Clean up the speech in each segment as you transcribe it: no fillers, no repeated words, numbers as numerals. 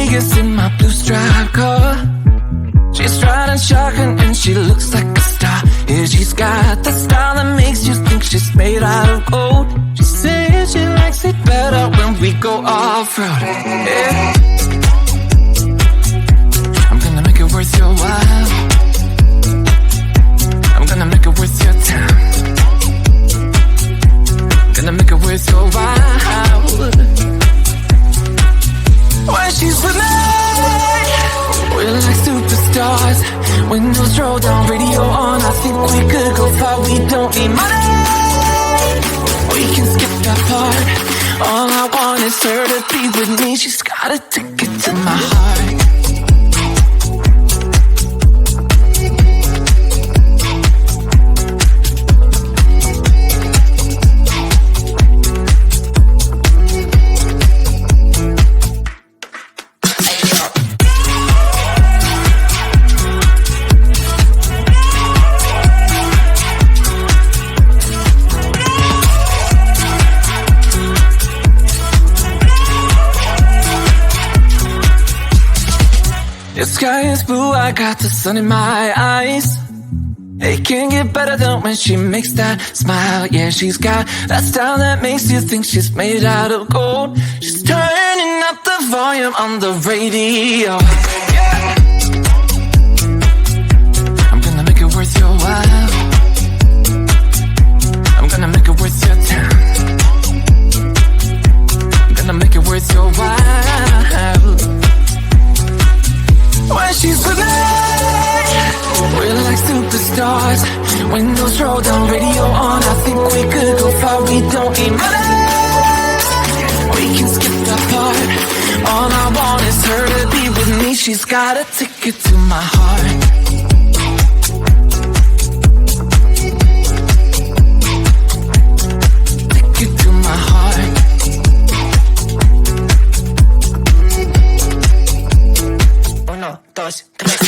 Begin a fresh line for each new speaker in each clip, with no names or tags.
Vegas in my blue striped car. She's riding shotgun and she looks like a star. Yeah, she's got the style that makes you think she's made out of gold. She says she likes it better when we go off-road. Yeah. I'm gonna make it worth your while. I'm gonna make it worth your time. Gonna make it worth your while. When she's with me, we're like superstars. Windows roll down, radio on. I think we could go far. We don't need money. We can skip that part. All I want is her to be with me. She's got a ticket to my heart. The sky is blue, I got the sun in my eyes. It can't get better than when she makes that smile. Yeah, she's got that style that makes you think she's made out of gold. She's turning up the volume on the radio. Yeah. I'm gonna make it worth your while. I'm gonna make it worth your time. I'm gonna make it worth your while. When she's with me, we're like superstars. Windows roll down, radio on. I think we could go far. We don't need money. We can skip that part. All I want is her to be with me. She's got a ticket to my heart. Ticket to my heart. Dos, tres,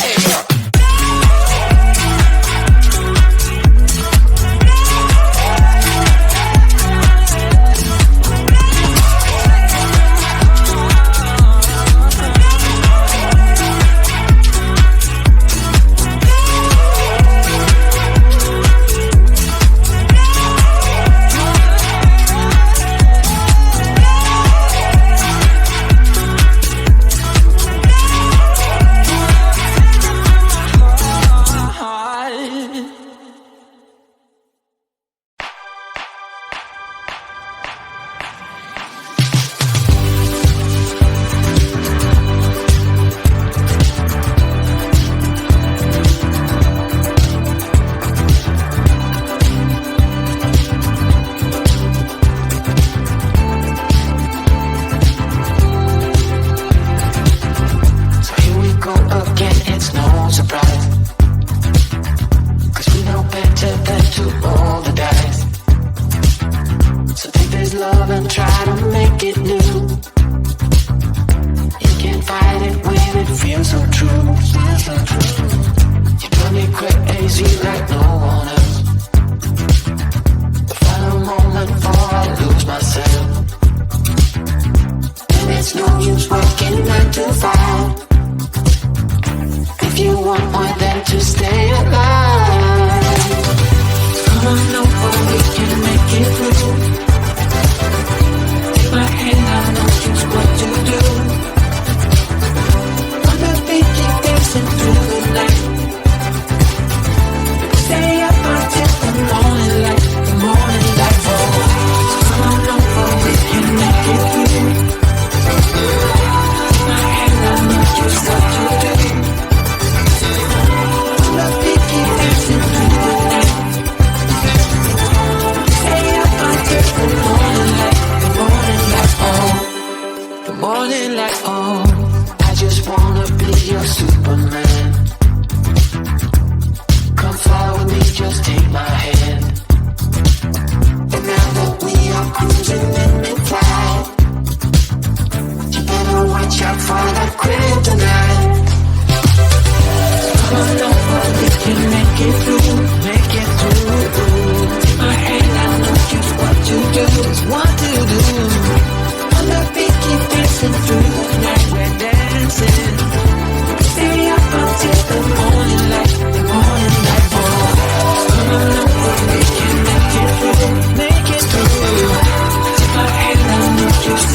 What to do? On the beat, keep dancing through the night. We're dancing.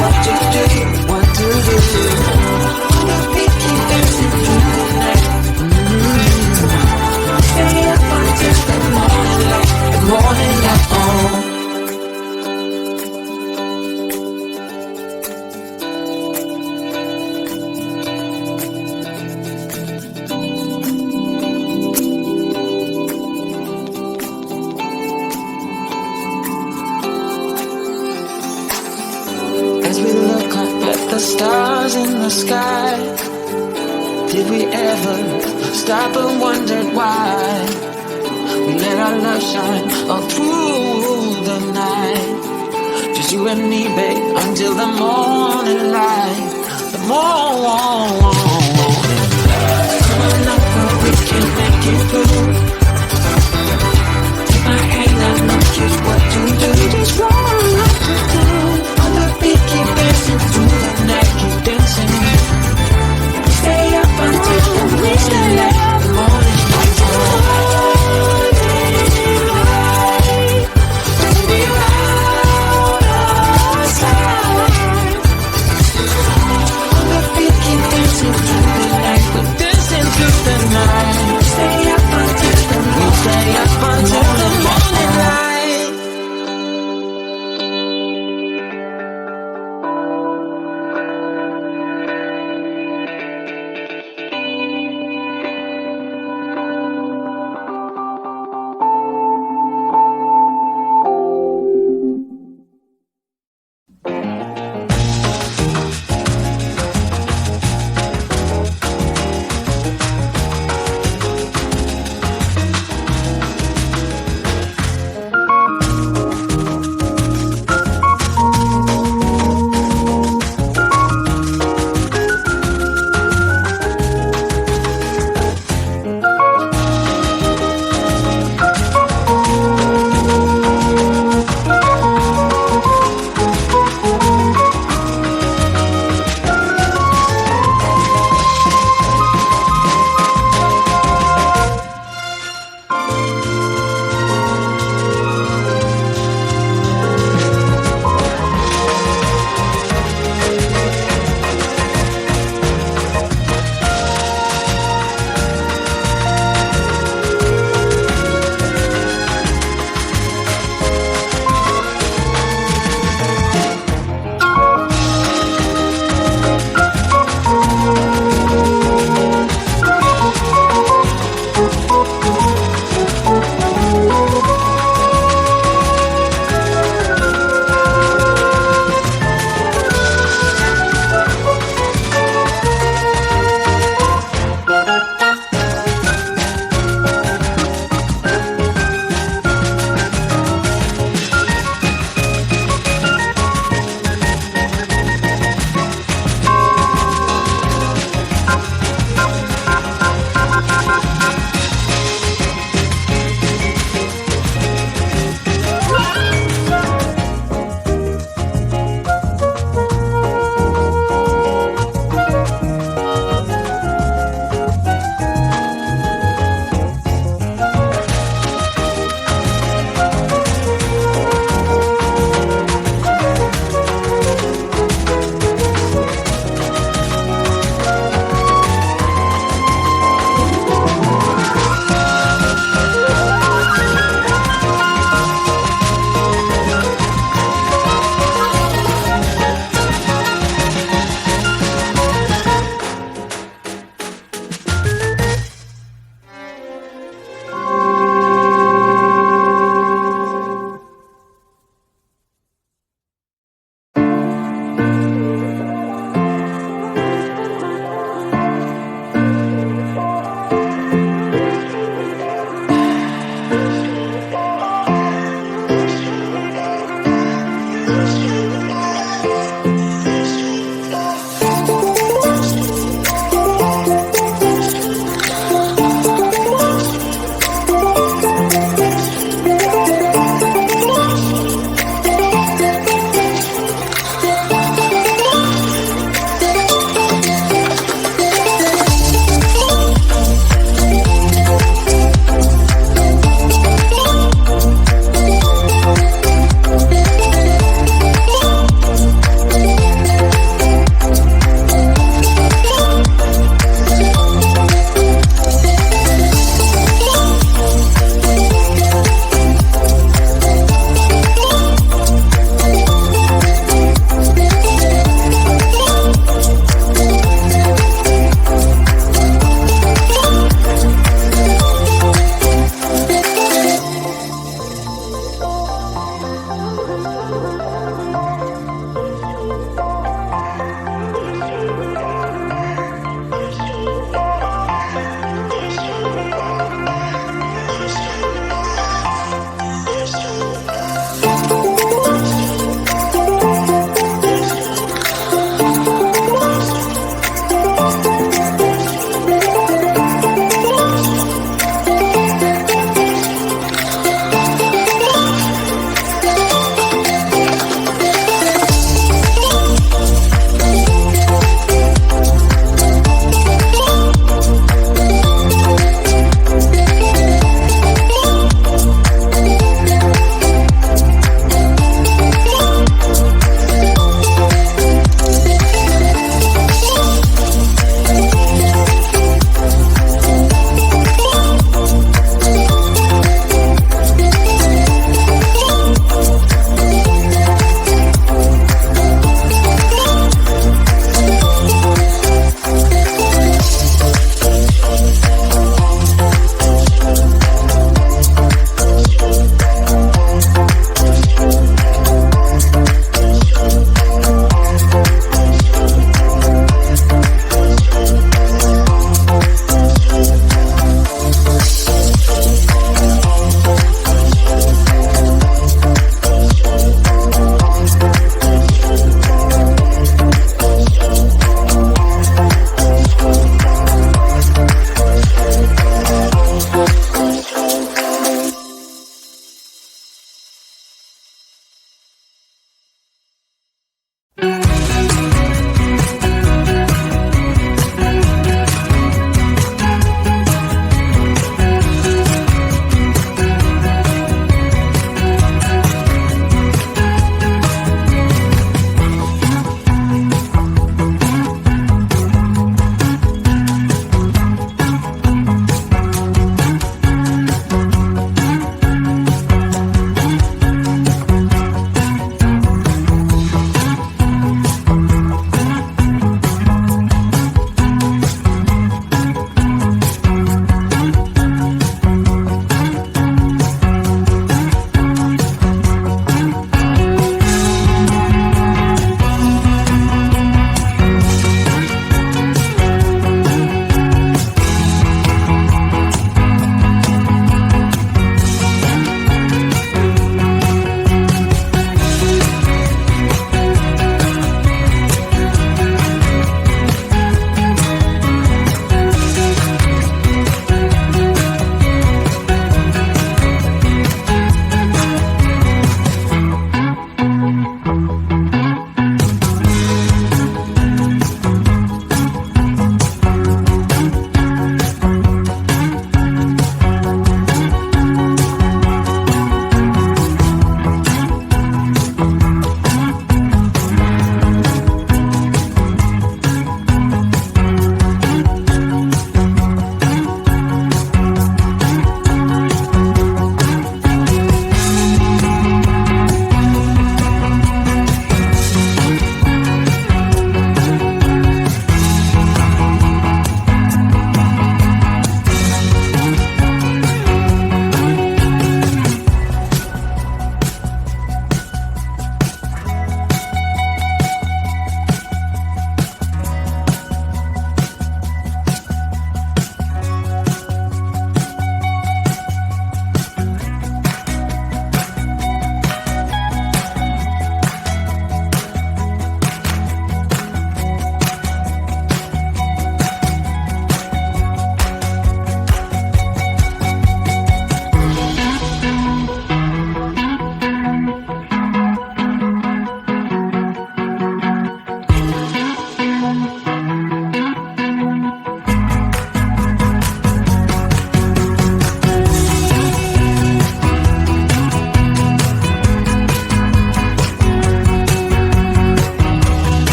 what to do, what to do. We keep dancing through the night. Stay up until the morning light, the morning light. As we look up at the stars in the sky, did we ever stop and wonder why we let our love shine all through the night? Just you and me, babe, until the morning light. The morning. Come on up, girl, we can make it through. Take my hand, I know just what to do. Just what to do. On the beat, keep dancing through the night, keep dancing. Stay up until the morning light, the morning light. Baby, round outside. On the beat, keep dancing through the night, we're dancing through the night. Stay up until the morning light.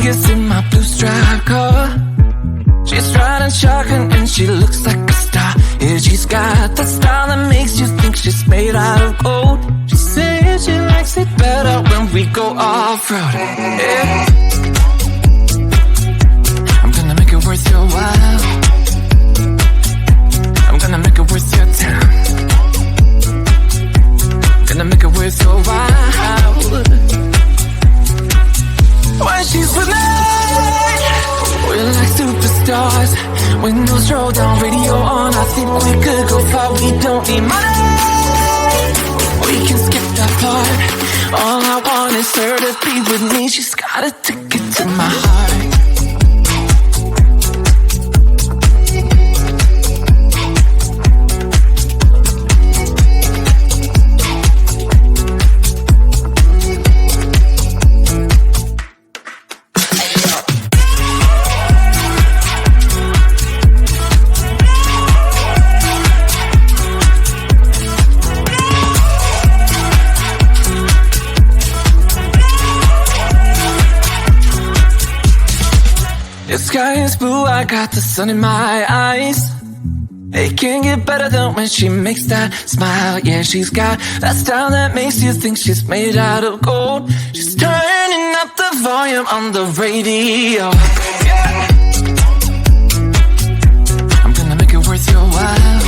Vegas in my blue striped car. She's riding shotgun and she looks like a star. Yeah, she's got that style that makes you think she's made out of gold. She says she likes it better when we go off-road. Yeah. I'm gonna make it worth your while. I'm gonna make it worth your time. Gonna make it worth your while. When she's with me, we're like superstars. Windows roll down, radio on. I think we could go far. We don't need money. We can skip that part. All I want is her to be with me. She's got a ticket to my heart. The sky is blue, I got the sun in my eyes. It can't get better than when she makes that smile. Yeah, she's got that style that makes you think she's made out of gold. She's turning up the volume on the radio. Yeah. I'm gonna make it worth your while.